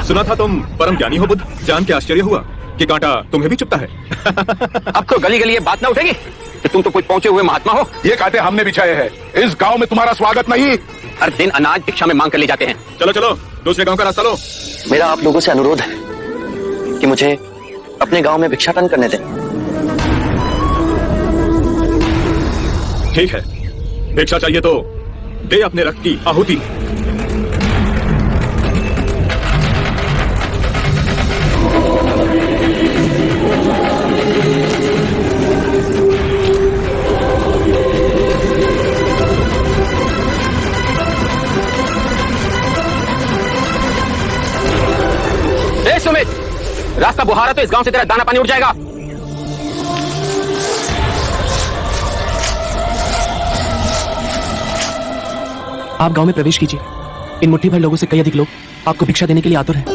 सुना था तुम परम ज्ञानी हो बुद्ध। जान के आश्चर्य हुआ कि कांटा तुम्हें भी चुभता है। अब तो गली गली ये बात ना उठेगी कि तुम तो कोई पहुंचे हुए महात्मा हो। ये कांटे हमने बिछाए हैं। इस गांव में तुम्हारा स्वागत नहीं। हर दिन अनाज भिक्षा में मांग कर ले जाते हैं। चलो चलो दूसरे गांव का रास्ता लो। मेरा आप लोगों से अनुरोध है कि मुझे अपने गांव में भिक्षाटन करने दें। ठीक है, भिक्षा चाहिए तो दे अपने रक्त की आहुति। सुमित, रास्ता बुहारा तो इस गांव से तेरा दाना पानी उड़ जाएगा। आप गांव में प्रवेश कीजिए। इन मुट्ठी भर लोगों से कई अधिक लोग आपको भिक्षा देने के लिए आतुर हैं।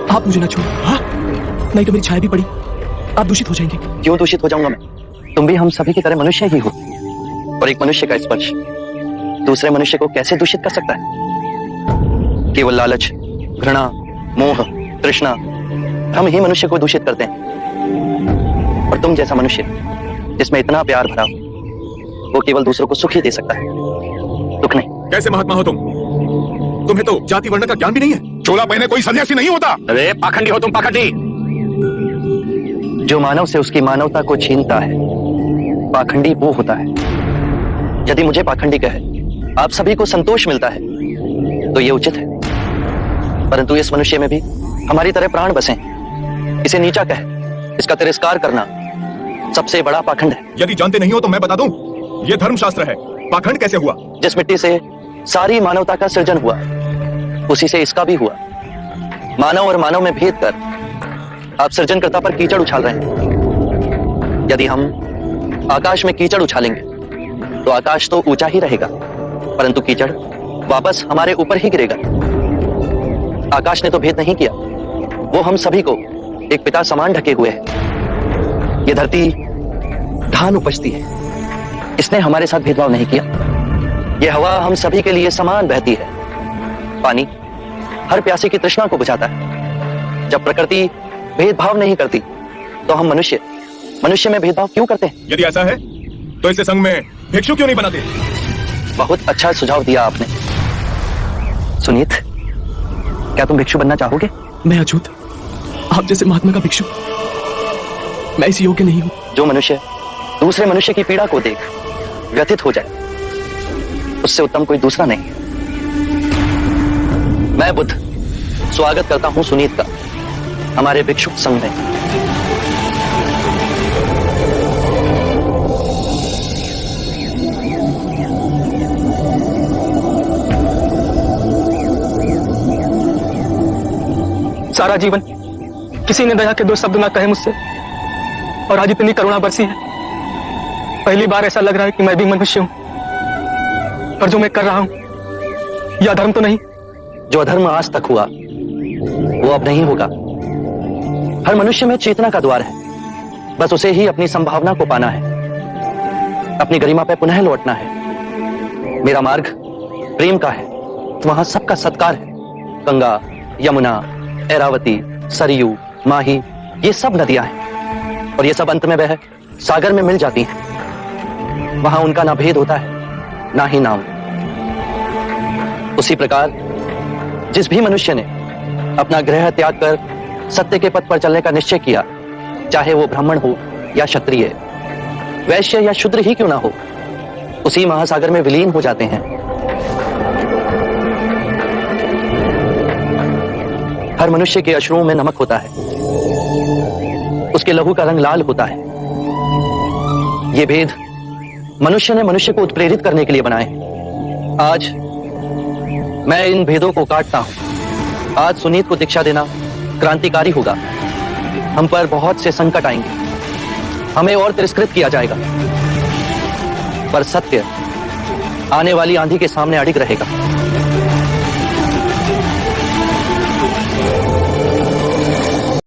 आप मुझे ना छोड़ो। हाँ? नहीं तो मेरी छाया भी पड़ी, आप दूषित हो जाएंगे। क्यों दूषित हो जाऊंगा मैं? तुम भी हम सभी की तरह मनुष्य ही हो, और एक मनुष्य का स्पर्श दूसरे मनुष्य को कैसे दूषित कर सकता है? केवल लालच, घृणा, मोह, तृष्णा हम ही मनुष्य को दूषित करते हैं। और तुम जैसा मनुष्य जिसमें इतना प्यार भरा हो, वो केवल दूसरों को सुख ही दे सकता है, दुख नहीं। कैसे महात्मा हो तुम? तुम्हें तो जाति वर्ण का ज्ञान भी नहीं है। चोला पहने कोई सन्यासी नहीं होता। अरे पाखंडी हो तुम, पाखंडी। जो मानव से उसकी मानवता को छीनता है, पाखंडी वो होता है। यदि मुझे पाखंडी कहे आप सभी को संतोष मिलता है तो ये उचित है, परंतु इस मनुष्य में भी हमारी तरह प्राण बसे। इसे नीचा कहे, इसका तिरस्कार करना सबसे बड़ा पाखंड है। यदि जानते नहीं हो तो मैं बता दूं, ये धर्मशास्त्र है। पाखंड कैसे हुआ? जिस मिट्टी से सारी मानवता का सृजन हुआ, उसी से इसका भी हुआ। मानव और मानव में भेद कर आप सृजनकर्ता पर कीचड़ उछाल रहे हैं। यदि हम आकाश में कीचड़ उछालेंगे तो आकाश तो ऊंचा ही रहेगा, परंतु कीचड़ वापस हमारे ऊपर ही गिरेगा। आकाश ने तो भेद नहीं किया, वो हम सभी को एक पिता समान ढके हुए है। ये धरती धान उपजती है, इसने हमारे साथ भेदभाव नहीं किया। ये हवा हम सभी के लिए समान बहती है। पानी हर प्यासे की तृष्णा को बुझाता है। जब प्रकृति भेदभाव नहीं करती तो हम मनुष्य में भेदभाव क्यों करते हैं? यदि ऐसा है तो इसे संघ में भिक्षु क्यों नहीं बनाते? बहुत अच्छा सुझाव दिया आपने। सुनीत, क्या तुम भिक्षु बनना चाहोगे? मैं अछूत, आप जैसे महात्मा का भिक्षु मैं इस योग्य नहीं हूं। जो मनुष्य दूसरे मनुष्य की पीड़ा को देख व्यथित हो जाए, उससे उत्तम कोई दूसरा नहीं। मैं बुद्ध स्वागत करता हूं सुनीत का हमारे भिक्षुक संघ में। सारा जीवन किसी ने दया के दो शब्द ना कहे मुझसे, और आज इतनी करुणा बरसी है। पहली बार ऐसा लग रहा है कि मैं भी मनुष्य हूं, पर जो मैं कर रहा हूं यह अधर्म तो नहीं? जो अधर्म आज तक हुआ वो अब नहीं होगा। हर मनुष्य में चेतना का द्वार है, बस उसे ही अपनी संभावना को पाना है, अपनी गरिमा पे पुनः लौटना है। मेरा मार्ग प्रेम का है, वहां सबका सत्कार है। गंगा, यमुना, ऐरावती, सरयू, माही, ये सब नदियां हैं, और ये सब अंत में वह सागर में मिल जाती हैं। वहां उनका ना भेद होता है, ना ही नाम। उसी प्रकार जिस भी मनुष्य ने अपना ग्रह त्याग कर सत्य के पथ पर चलने का निश्चय किया, चाहे वो ब्राह्मण हो या क्षत्रिय, वैश्य या शूद्र ही क्यों ना हो, उसी महासागर में विलीन हो जाते हैं। हर मनुष्य के अश्रुओं में नमक होता है, उसके लहू का रंग लाल होता है। ये भेद मनुष्य ने मनुष्य को उत्प्रेरित करने के लिए बनाए। आज मैं इन भेदों को काटता हूं। आज सुनीत को दीक्षा देना क्रांतिकारी होगा। हम पर बहुत से संकट आएंगे, हमें और तिरस्कृत किया जाएगा, पर सत्य आने वाली आंधी के सामने अडिग रहेगा।